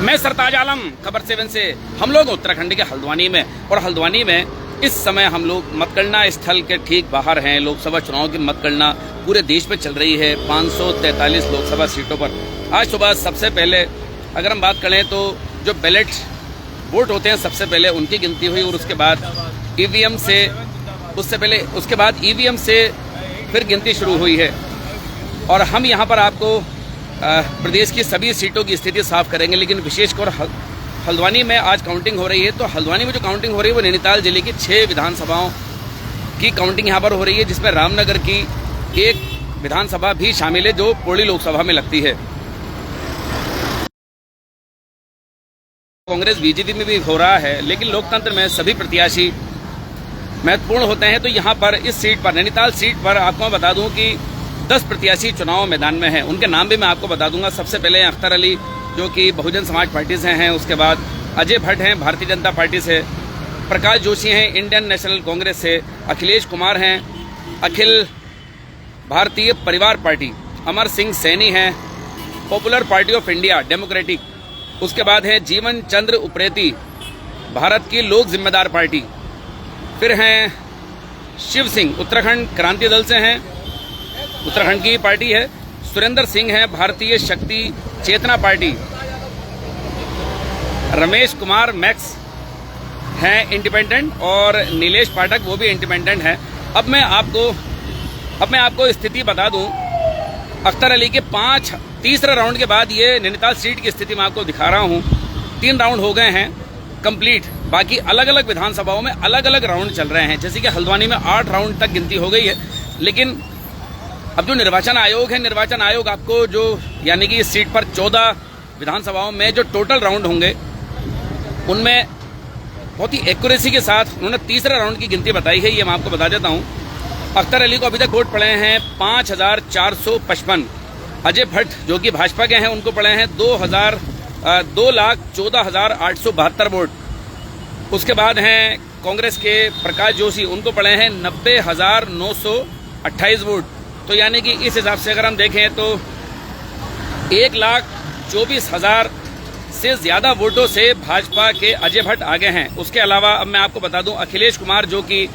मैं सरताज आलम खबर 7 से। हम लोग उत्तराखंड के हल्द्वानी में, और हल्द्वानी में इस समय हम लोग मतगणना स्थल के ठीक बाहर हैं। लोकसभा चुनाव की मतगणना पूरे देश में चल रही है 543 लोकसभा सीटों पर। आज सुबह सबसे पहले अगर हम बात करें तो जो बैलेट वोट होते हैं सबसे पहले उनकी गिनती हुई, और उसके बाद ईवीएम से फिर गिनती शुरू हुई है। और हम यहाँ पर आपको प्रदेश की सभी सीटों की स्थिति साफ करेंगे, लेकिन विशेषकर हल्द्वानी में आज काउंटिंग हो रही है। तो हल्द्वानी में जो काउंटिंग हो रही है वो नैनीताल जिले की 6 विधानसभाओं की काउंटिंग यहाँ पर हो रही है, जिसमें रामनगर की एक विधानसभा भी शामिल है जो पौड़ी लोकसभा में लगती है। कांग्रेस बीजेपी में भी हो रहा है, लेकिन लोकतंत्र में सभी प्रत्याशी महत्वपूर्ण होते हैं। तो यहाँ पर इस सीट पर, नैनीताल सीट पर, आपको मैं बता दूं कि 10 प्रत्याशी चुनाव मैदान में हैं। उनके नाम भी मैं आपको बता दूंगा। सबसे पहले अख्तर अली जो कि बहुजन समाज पार्टी से हैं, उसके बाद अजय भट्ट हैं भारतीय जनता पार्टी से, प्रकाश जोशी हैं इंडियन नेशनल कांग्रेस से, अखिलेश कुमार हैं अखिल भारतीय परिवार पार्टी, अमर सिंह सैनी हैं popular party of India democratic, उसके बाद हैं जीवन चंद्र उप्रेती भारत की लोक जिम्मेदार पार्टी, फिर हैं शिव सिंह उत्तराखंड क्रांति दल से हैं, उत्तराखंड की पार्टी है, सुरेंद्र सिंह है भारतीय शक्ति चेतना पार्टी, रमेश कुमार मैक्स हैं इंडिपेंडेंट, और नीलेश पाठक वो भी इंडिपेंडेंट हैं। अब मैं आपको स्थिति बता दूं। अख्तर अली के तीसरे राउंड के बाद ये नैनीताल सीट की स्थिति मैं आपको दिखा रहा हूं। 3 राउंड हो गए हैं कंप्लीट। बाकी अलग अलग विधानसभाओं में अलग अलग राउंड चल रहे हैं। जैसे कि हल्द्वानी में 8 राउंड तक गिनती हो गई है, लेकिन अब जो निर्वाचन आयोग है, निर्वाचन आयोग आपको जो यानी कि इस सीट पर 14 विधानसभाओं में जो टोटल राउंड होंगे उनमें बहुत ही एक्यूरेसी के साथ उन्होंने तीसरे राउंड की गिनती बताई है। ये मैं आपको बता देता हूं। अख्तर अली को अभी तक वोट पड़े हैं 5455। अजय भट्ट जो कि भाजपा के हैं उनको पड़े हैं 2,14,872 वोट। उसके बाद हैं कांग्रेस के प्रकाश जोशी, उनको पड़े हैं 90,928 वोट। तो यानी कि इस हिसाब से अगर हम देखें तो 1,24,000 से ज्यादा वोटों से भाजपा के अजय भट्ट आगे हैं। उसके अलावा अब मैं आपको बता दूं अखिलेश कुमार जो कि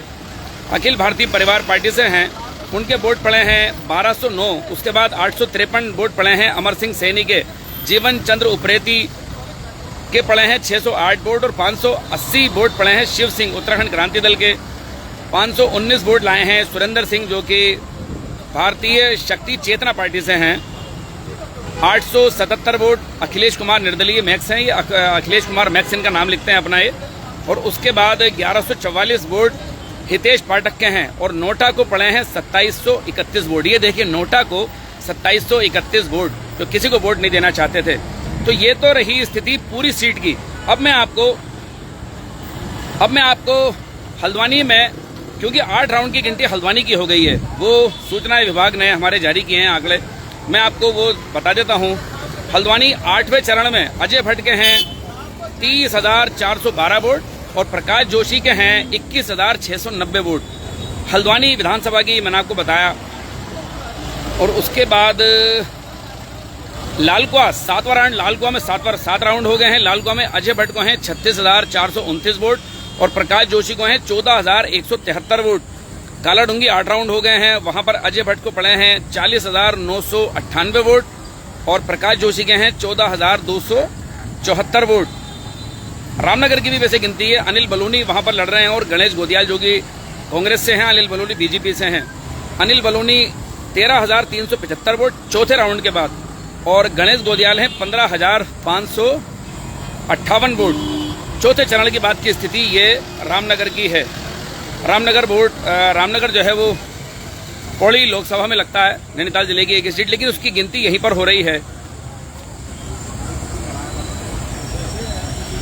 अखिल भारतीय परिवार पार्टी से हैं, उनके वोट पड़े हैं 1209। उसके बाद 853 वोट पड़े हैं अमर सिंह सैनी के, जीवन चंद्र उप्रेती के पड़े हैं 608 वोट, और 580 वोट पड़े हैं शिव सिंह उत्तराखंड क्रांति दल के। 519 वोट लाए हैं सुरेंद्र सिंह जो कि भारतीय शक्ति चेतना पार्टी से हैं। 877 वोट अखिलेश कुमार निर्दलीय मैक्स हैं, ये अखिलेश कुमार मैक्स इनका नाम लिखते हैं अपना ये। और उसके बाद 1144 वोट हितेश पाठक के हैं, और नोटा को पड़े हैं 2731 वोट। ये देखिए नोटा को 2731 वोट, जो किसी को वोट नहीं देना चाहते थे। तो ये तो रही स्थिति पूरी सीट की। अब मैं आपको हल्द्वानी में, क्योंकि 8 राउंड की गिनती हल्द्वानी की हो गई है, वो सूचना विभाग ने हमारे जारी किए हैं आंकड़े, मैं आपको वो बता देता हूं। हल्द्वानी 8वें चरण में अजय भट्ट के हैं 30,412 वोट, और प्रकाश जोशी के हैं 21,690 वोट। हल्द्वानी विधानसभा की मैंने आपको बताया। और उसके बाद लालकुआ 7वां राउंड, लालकुआ में 7 राउंड हो गए हैं। लालकुआ में अजय भट्ट को हैं 36,429 वोट, और प्रकाश जोशी को हैं 14,173 वोट। कालाडूंगी 8 राउंड हो गए हैं, वहां पर अजय भट्ट को पड़े हैं 40,998 वोट, और प्रकाश जोशी के हैं 14,274 वोट। रामनगर की भी वैसे गिनती है। अनिल बलूनी वहां पर लड़ रहे हैं, और गणेश गोदियाल जो कि कांग्रेस से हैं, अनिल बलूनी बीजेपी से हैं। अनिल बलूनी 13,375 वोट चौथे राउंड के बाद, और गणेश गोदियाल हैं 15,558 वोट। चौथे चरण के बाद की स्थिति ये रामनगर की है। रामनगर जो है वो पौड़ी लोकसभा में लगता है, नैनीताल जिले की एक सीट, लेकिन उसकी गिनती यहीं पर हो रही है।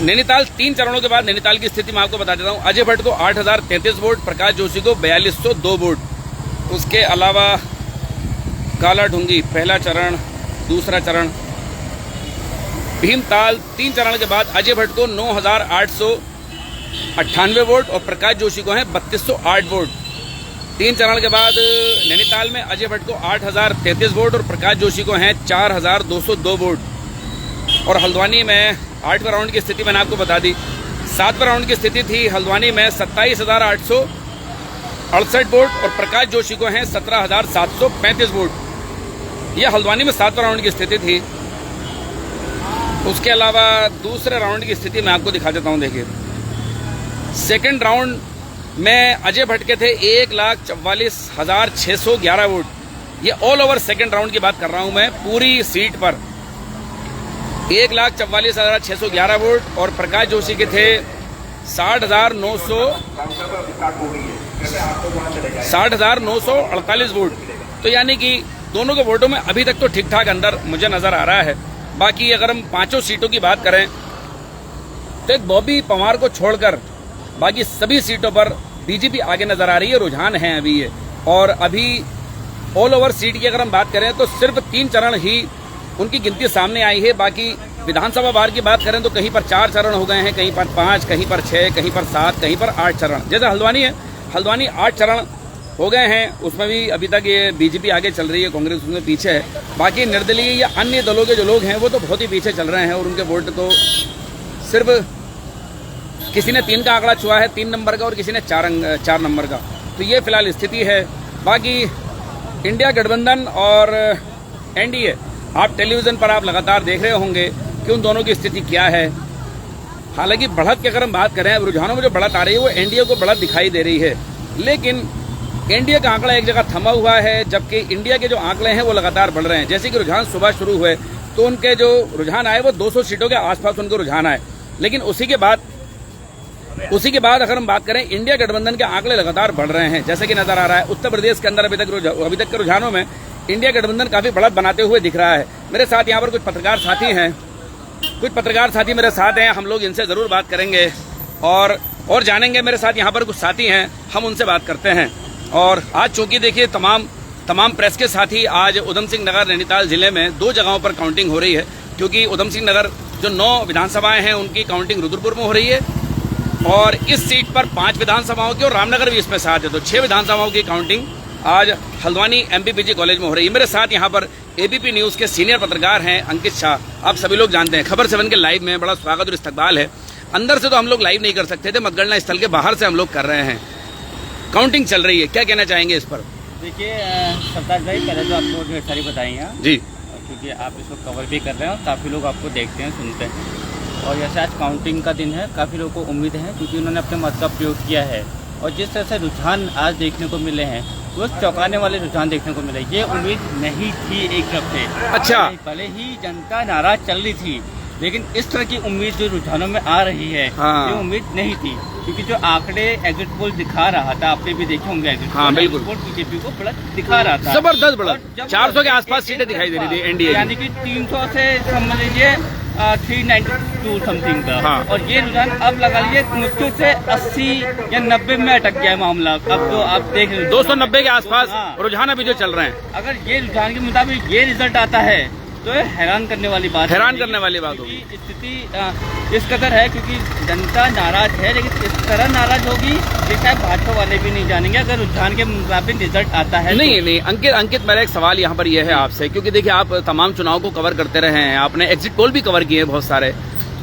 नैनीताल 3 चरणों के बाद नैनीताल की स्थिति मैं आपको बता देता हूं। अजय भट्ट को 8,033 वोट, प्रकाश जोशी को 4,202 वोट। उसके अलावा कालाढूंगी पहला चरण, दूसरा चरण, भीमताल 3 चरण के बाद अजय भट्ट को 9,898 वोट, और प्रकाश जोशी को हैं 3,208 वोट। 3 चरण के बाद नैनीताल में अजय भट्ट को 8,033 वोट, और प्रकाश जोशी को हैं 4,202 वोट। और हल्द्वानी में 8वें राउंड की स्थिति मैंने आपको बता दी। 7वें राउंड की स्थिति थी हल्द्वानी में 27,868 वोट और प्रकाश जोशी को हैं 17,735 वोट। यह हल्द्वानी में 7वें राउंड की स्थिति थी। उसके अलावा दूसरे राउंड की स्थिति मैं आपको दिखा देता हूं। देखिए, सेकंड राउंड में अजय भट्ट के थे 1,44,611 वोट। ये ऑल ओवर सेकंड राउंड की बात कर रहा हूं मैं, पूरी सीट पर 1,44,611 वोट और प्रकाश जोशी के थे 60,948 वोट। तो यानी कि दोनों के वोटों में अभी तक तो ठीक ठाक अंदर मुझे नजर आ रहा है। बाकी अगर हम 5 सीटों की बात करें तो एक बॉबी पवार को छोड़कर बाकी सभी सीटों पर बीजेपी आगे नजर आ रही है। रुझान है अभी ये, और अभी ऑल ओवर सीट की अगर हम बात करें तो सिर्फ 3 चरण ही उनकी गिनती सामने आई है। बाकी विधानसभा वार की बात करें तो कहीं पर 4 चरण हो गए हैं, कहीं पर 5, कहीं पर 6, कहीं पर 7, कहीं पर 8 चरण। जैसे हल्द्वानी है, हल्द्वानी 8 चरण हो गए हैं, उसमें भी अभी तक ये बीजेपी आगे चल रही है, कांग्रेस उसमें पीछे है। बाकी निर्दलीय या अन्य दलों के जो लोग हैं वो तो बहुत ही पीछे चल रहे हैं और उनके वोट तो सिर्फ किसी ने 3 का आंकड़ा छुआ है, 3 नंबर का, और किसी ने 4 नंबर का। तो ये फिलहाल स्थिति है। बाकी इंडिया गठबंधन और एनडीए, आप टेलीविजन पर आप लगातार देख रहे होंगे कि उन दोनों की स्थिति क्या है। हालांकि बढ़त की अगर हम बात करें, रुझानों में जो बढ़त आ रही है वो एनडीए को बढ़त दिखाई दे रही है, लेकिन एनडीए का आंकड़ा एक जगह थमा हुआ है, जबकि इंडिया के जो आंकड़े हैं वो लगातार बढ़ रहे हैं। जैसे कि रुझान सुबह शुरू हुए तो उनके जो रुझान आए वो 200 सीटों के आसपास उनको रुझान आए, लेकिन उसी के बाद अगर हम बात करें, इंडिया गठबंधन के आंकड़े लगातार बढ़ रहे हैं। जैसे कि नजर आ रहा है उत्तर प्रदेश के अंदर अभी तक के रुझानों में इंडिया गठबंधन काफी बढ़त बनाते हुए दिख रहा है। मेरे साथ यहाँ पर कुछ पत्रकार साथी मेरे साथ हैं, हम लोग इनसे जरूर बात करेंगे और जानेंगे। मेरे साथ यहाँ पर कुछ साथी हैं, हम उनसे बात करते हैं। और आज चूंकि देखिए तमाम प्रेस के साथी आज उधम सिंह नगर नैनीताल जिले में 2 जगहों पर काउंटिंग हो रही है, क्योंकि उधम सिंह नगर जो 9 विधानसभाएं हैं उनकी काउंटिंग रुद्रपुर में हो रही है और इस सीट पर 5 विधानसभाओं की और रामनगर भी इसमें साथ है, तो 6 विधानसभाओं की काउंटिंग आज हल्द्वानी एमपीपीजी कॉलेज में हो रही है। मेरे साथ यहाँ पर एबीपी न्यूज के सीनियर पत्रकार हैं अंकित शाह। आप सभी लोग जानते हैं खबर 7 के लाइव में बड़ा स्वागत और इस्तकबाल है। अंदर से तो हम लोग लाइव नहीं कर सकते थे, मतगणना स्थल के बाहर से हम लोग कर रहे हैं। काउंटिंग चल रही है, क्या कहना चाहेंगे इस पर? देखिए सरताज भाई, पहले तो आपको ढेर सारी बधाई हैं जी, क्योंकि आप इसको कवर भी कर रहे हैं और काफ़ी लोग आपको देखते हैं, सुनते हैं। और जैसे आज काउंटिंग का दिन है, काफ़ी लोगों को उम्मीद है क्योंकि उन्होंने अपने मत का प्रयोग किया है और जिस तरह से रुझान आज देखने को मिले हैं वो चौंकाने वाले रुझान देखने को मिले। ये उम्मीद नहीं थी एक तरफ से। अच्छा, भले ही जनता नाराज चल रही थी, लेकिन इस तरह की उम्मीद जो रुझानों में आ रही है, ये उम्मीद नहीं थी, क्योंकि जो आंकड़े एग्जिट पोल दिखा रहा था, आपने भी देखे होंगे एग्जिट पोल बीजेपी को बढ़त दिखा रहा था, जबरदस्त बढ़त, 400 के आसपास सीटें दिखाई दे रही थी एनडीए, यानी कि 300 से समझ लीजिए 392 समथिंग का। और ये रुझान अब लगा लीजिए मुश्किल से 80 या 90 में अटक गया है मामला। अब तो आप देख रहे 290 के आसपास रुझान अभी जो चल रहे हैं। अगर ये रुझान के मुताबिक ये रिजल्ट आता है तो ये हैरान करने वाली बात होगी। स्थिति इस कदर है क्योंकि जनता नाराज है, लेकिन इस तरह नाराज होगी कि शायद भाजपा वाले भी नहीं जानेंगे अगर रुझान के मुताबिक रिजल्ट आता है। नहीं अंकित मेरा एक सवाल यहाँ पर यह है आपसे, क्योंकि देखिए आप तमाम चुनाव को कवर करते रहे हैं, आपने एग्जिट पोल भी कवर किए हैं, बहुत सारे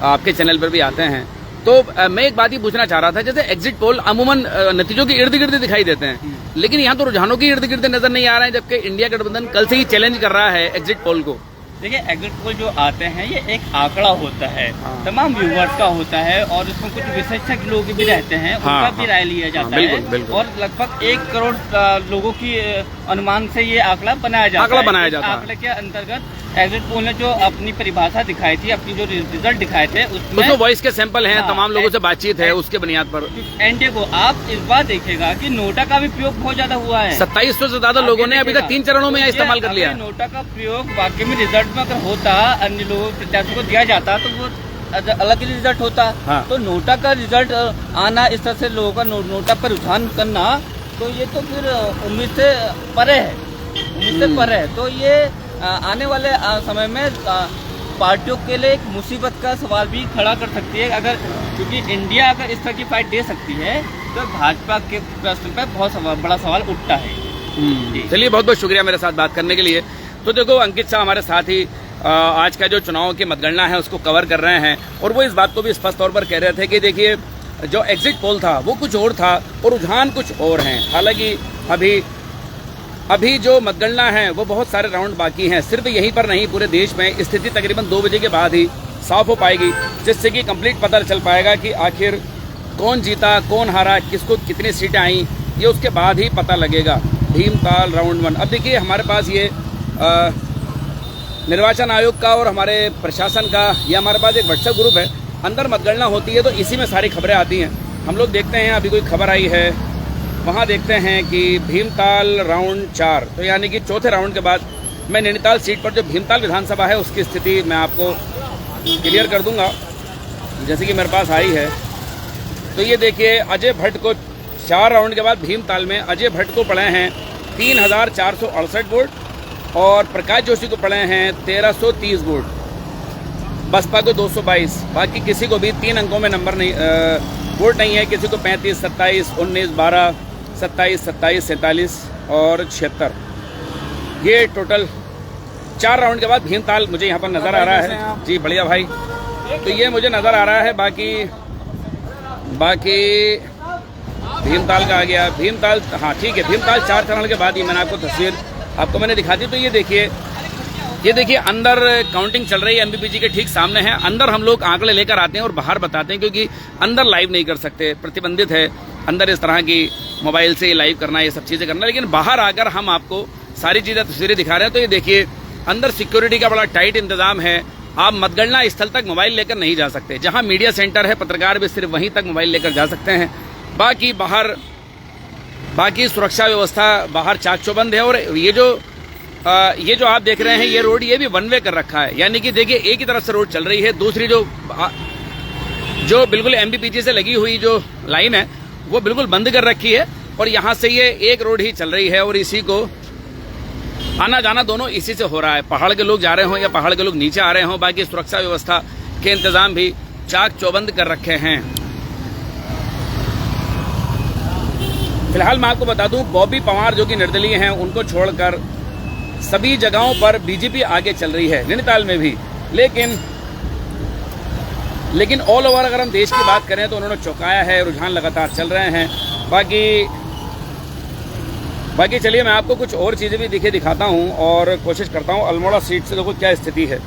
आपके चैनल पर भी आते हैं। तो मैं एक बात ही पूछना चाह रहा था, जैसे एग्जिट पोल अमूमन नतीजों के इर्द गिर्द दिखाई देते हैं, लेकिन यहाँ तो रुझानों के इर्द गिर्द नजर नहीं आ रहे हैं, जबकि इंडिया गठबंधन कल से ही चैलेंज कर रहा है एग्जिट पोल को। देखिए एग्जिट पोल जो आते हैं ये एक आंकड़ा होता है, तमाम व्यूवर्स का होता है और उसमें कुछ विशेषज्ञ लोग भी रहते हैं, उनका भी राय लिया जाता है और लगभग 1 करोड़ लोगों की अनुमान से ये आंकड़ा बनाया जाता है। आंकड़े के अंतर्गत एग्जिट पोल ने जो अपनी परिभाषा दिखाई थी, अपनी जो रिजल्ट दिखाए थे, उसमें वॉइस के सैंपल हैं, तमाम लोगों से बातचीत है, उसके बुनियाद पर एनडीए को आप इस बार देखिएगा कि नोटा का भी प्रयोग बहुत ज्यादा हुआ है। 2700 से ज्यादा लोगों ने अभी तक 3 चरणों में इस्तेमाल कर लिया। नोटा का प्रयोग वाकई में रिजल्ट में अगर होता, अन्य लोगों प्रत्याशियों को दिया जाता तो वो अलग ही रिजल्ट होता। तो नोटा का रिजल्ट आना, इस तरह से लोगों का नोटा पर रुझान करना, तो ये तो फिर उम्मीद से परे है। तो ये आने वाले समय में पार्टियों के लिए एक मुसीबत का सवाल भी खड़ा कर सकती है, अगर क्योंकि इंडिया अगर इस तरह की फाइट दे सकती है तो भाजपा के प्रश्न पर बहुत बड़ा सवाल उठता है। चलिए बहुत बहुत शुक्रिया मेरे साथ बात करने के लिए। तो देखो अंकित शाह हमारे साथ ही आज का जो चुनाव की मतगणना है उसको कवर कर रहे हैं, और वो इस बात को भी स्पष्ट तौर पर कह रहे थे कि देखिए जो एग्जिट पोल था वो कुछ और था और रुझान कुछ और हैं। हालांकि अभी जो मतगणना है वो बहुत सारे राउंड बाकी हैं, सिर्फ यहीं पर नहीं पूरे देश में स्थिति तकरीबन 2 बजे के बाद ही साफ हो पाएगी, जिससे कि कंप्लीट पता चल पाएगा कि आखिर कौन जीता कौन हारा, किसको कितनी सीटें आई, ये उसके बाद ही पता लगेगा। भीमताल राउंड 1। अब देखिए हमारे पास ये निर्वाचन आयोग का और हमारे प्रशासन का ये हमारे पास एक व्हाट्सएप ग्रुप है, अंदर मतगणना होती है तो इसी में सारी खबरें आती हैं। हम लोग देखते हैं अभी कोई खबर आई है, वहाँ देखते हैं कि भीमताल राउंड 4, तो यानी कि चौथे राउंड के बाद मैं नैनीताल सीट पर जो भीमताल विधानसभा है उसकी स्थिति मैं आपको क्लियर कर दूंगा, जैसे कि मेरे पास आई है। तो ये देखिए अजय भट्ट को 4 राउंड के बाद भीमताल में अजय भट्ट को पड़े हैं 3468 वोट और प्रकाश जोशी को पड़े हैं 1330 वोट, बसपा को 222, बाकी किसी को भी 3 अंकों में नंबर नहीं वोट नहीं है, किसी को 35, 27, 19, 12, 27, 27, 47 और 76। ये टोटल 4 राउंड के बाद भीमताल मुझे यहाँ पर नज़र आ रहा है। जी बढ़िया भाई, तो ये मुझे नज़र आ रहा है। बाकी भीमताल का आ गया, भीमताल, हाँ ठीक है, भीमताल 4 चरण के बाद ही मैंने आपको तस्वीर मैंने दिखा दी। तो ये देखिए अंदर काउंटिंग चल रही है, एमबीपीजी के ठीक सामने है। अंदर हम लोग आंकड़े लेकर आते हैं और बाहर बताते हैं, क्योंकि अंदर लाइव नहीं कर सकते, प्रतिबंधित है अंदर इस तरह की मोबाइल से लाइव करना, ये सब चीज़ें करना, लेकिन बाहर आकर हम आपको सारी चीज़ें तस्वीरें दिखा रहे हैं। तो ये देखिए अंदर सिक्योरिटी का बड़ा टाइट इंतजाम है, आप मतगणना स्थल तक मोबाइल लेकर नहीं जा सकते, जहां मीडिया सेंटर है पत्रकार भी सिर्फ वहीं तक मोबाइल लेकर जा सकते हैं, बाकी सुरक्षा व्यवस्था बाहर चाक चौबंद है। और ये जो आप देख रहे हैं ये रोड, ये भी वन वे कर रखा है, यानी कि देखिए एक ही तरफ से रोड चल रही है, दूसरी जो बिल्कुल एमबीपीजी से लगी हुई जो लाइन है वो बिल्कुल बंद कर रखी है, और यहाँ से ये एक रोड ही चल रही है, और इसी को आना जाना दोनों इसी से हो रहा है, पहाड़ के लोग जा रहे हों या पहाड़ के लोग नीचे आ रहे हों, बाकी सुरक्षा व्यवस्था के इंतजाम भी चाक चौबंद कर रखे हैं। फिलहाल मैं आपको बता दूं, बॉबी पवार जो कि निर्दलीय हैं उनको छोड़कर सभी जगहों पर बीजेपी आगे चल रही है, नैनीताल में भी, लेकिन ऑल ओवर अगर हम देश की बात करें तो उन्होंने चौंकाया है, रुझान लगातार चल रहे हैं। बाकी चलिए मैं आपको कुछ और चीज़ें भी दिखाता हूं और कोशिश करता हूं। अल्मोड़ा सीट से देखो क्या स्थिति है।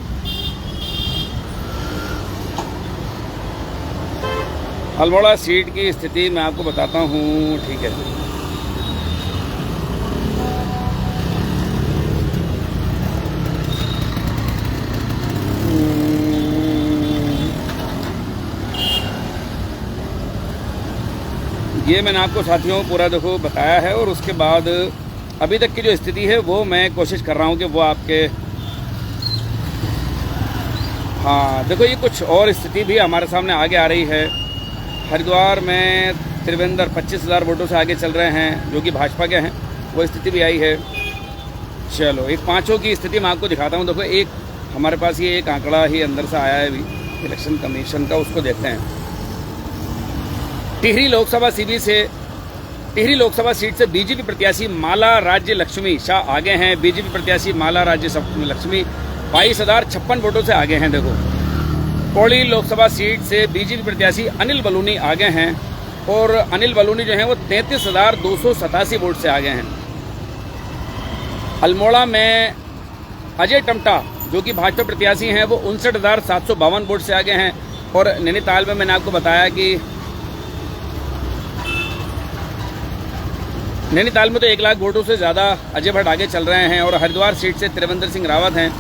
अल्मोड़ा सीट की स्थिति मैं आपको बताता हूं, ठीक है। ये मैंने आपको साथियों पूरा देखो बताया है, और उसके बाद अभी तक की जो स्थिति है वो मैं कोशिश कर रहा हूँ कि वो आपके, हाँ देखो ये कुछ और स्थिति भी हमारे सामने आगे आ रही है। हरिद्वार में त्रिवेंद्र 25,000 वोटों से आगे चल रहे हैं, जो कि भाजपा के हैं, वो स्थिति भी आई है। चलो एक पाँचों की स्थिति मैं आपको दिखाता हूँ। देखो एक हमारे पास ये एक आंकड़ा ही अंदर से आया है अभी इलेक्शन कमीशन का, उसको देखते हैं। टिहरी लोकसभा सीट से बीजेपी प्रत्याशी माला राज्य लक्ष्मी शाह आगे हैं। बीजेपी प्रत्याशी माला राज्य लक्ष्मी 22,056 वोटों से आगे हैं। देखो पौड़ी लोकसभा सीट से बीजेपी प्रत्याशी अनिल बलूनी आगे हैं, और अनिल बलूनी जो हैं वो 33,287 वोट से आगे हैं। अल्मोड़ा में अजय टमटा जो कि भाजपा प्रत्याशी हैं वो 59,752 वोट से आगे हैं। और नैनीताल में मैंने आपको बताया कि नैनीताल में तो 1 लाख वोटों से ज़्यादा अजय भट्ट आगे चल रहे हैं। और हरिद्वार सीट से त्रिवेंद्र सिंह रावत हैं,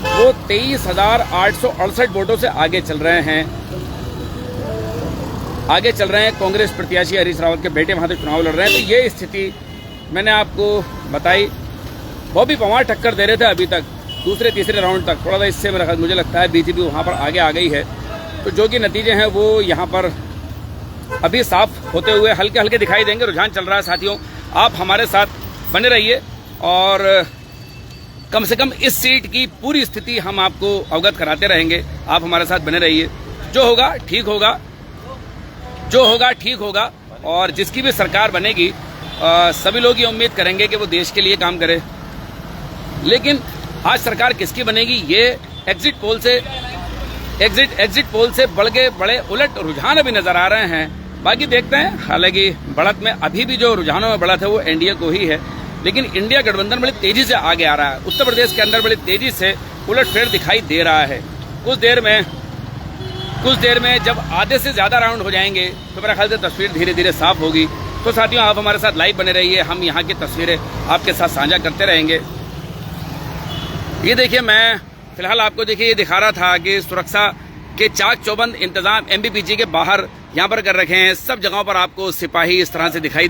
वो 23,868 वोटों से आगे चल रहे हैं। कांग्रेस प्रत्याशी हरीश रावत के बेटे वहाँ से चुनाव लड़ रहे हैं। तो ये स्थिति मैंने आपको बताई। बॉबी पवार टक्कर दे रहे थे अभी तक, दूसरे तीसरे राउंड तक, थोड़ा सा इससे मुझे लगता है बीजेपी वहाँ पर आगे आ गई है। तो जो कि नतीजे हैं वो यहाँ पर अभी साफ होते हुए हल्के हल्के दिखाई देंगे। रुझान चल रहा है साथियों, आप हमारे साथ बने रहिए, और कम से कम इस सीट की पूरी स्थिति हम आपको अवगत कराते रहेंगे। आप हमारे साथ बने रहिए, जो होगा ठीक होगा। और जिसकी भी सरकार बनेगी सभी लोग ये उम्मीद करेंगे कि वो देश के लिए काम करे। लेकिन आज सरकार किसकी बनेगी ये एग्जिट पोल से बड़े उलट रुझान अभी नजर आ रहे हैं। बाकी देखते हैं, हालांकि बढ़त में अभी भी जो रुझानों में बढ़त है वो एनडीए को ही है, लेकिन इंडिया गठबंधन बड़ी तेजी से आगे आ रहा है। उत्तर प्रदेश के अंदर बड़ी तेजी से उलटफेर दिखाई दे रहा है। कुछ देर में जब आधे से ज्यादा राउंड हो जाएंगे तो मेरा ख्याल से तस्वीर धीरे धीरे साफ होगी। तो साथियों, आप हमारे साथ लाइव बने रहिए, हम यहाँ की तस्वीरें आपके साथ साझा करते रहेंगे। ये देखिए, मैं फिलहाल आपको देखिए ये दिखा रहा था कि सुरक्षा के चाक चौबंद इंतजाम एमपीपीजी के बाहर यहाँ पर कर रखे हैं। सब जगहों पर आपको सिपाही इस तरह से दिखाई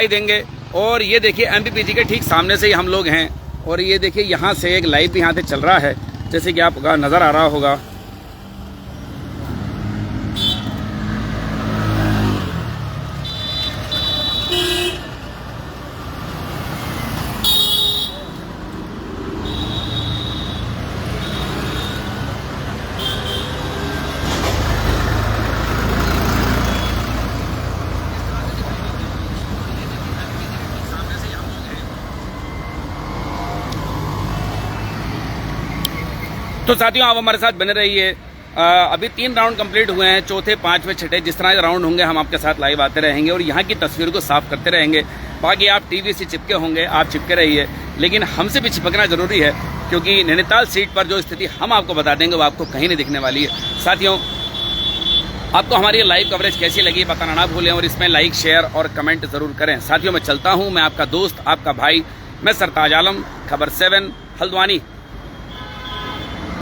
देंगे, और ये देखिए एमपीपीजी के ठीक सामने से ही हम लोग हैं। और ये देखिए यहाँ से एक लाइव भी यहाँ से चल रहा है, जैसे कि आपका नजर आ रहा होगा। तो साथियों, आप हमारे साथ बने रहिए। अभी 3 राउंड कंप्लीट हुए हैं, चौथे, 5वें, छठे जिस तरह के राउंड होंगे हम आपके साथ लाइव आते रहेंगे और यहाँ की तस्वीर को साफ करते रहेंगे। बाकी आप टीवी से चिपके होंगे, आप चिपके रहिए, लेकिन हमसे भी चिपकना जरूरी है, क्योंकि नैनीताल सीट पर जो स्थिति हम आपको बता देंगे वो आपको कहीं नहीं दिखने वाली है। साथियों, आपको हमारी लाइव कवरेज कैसी लगी बताना ना भूलें, और इसमें लाइक, शेयर और कमेंट जरूर करें। साथियों, मैं चलता हूँ, मैं आपका दोस्त, आपका भाई, मैं सरताज आलम, खबर 7 हल्द्वानी।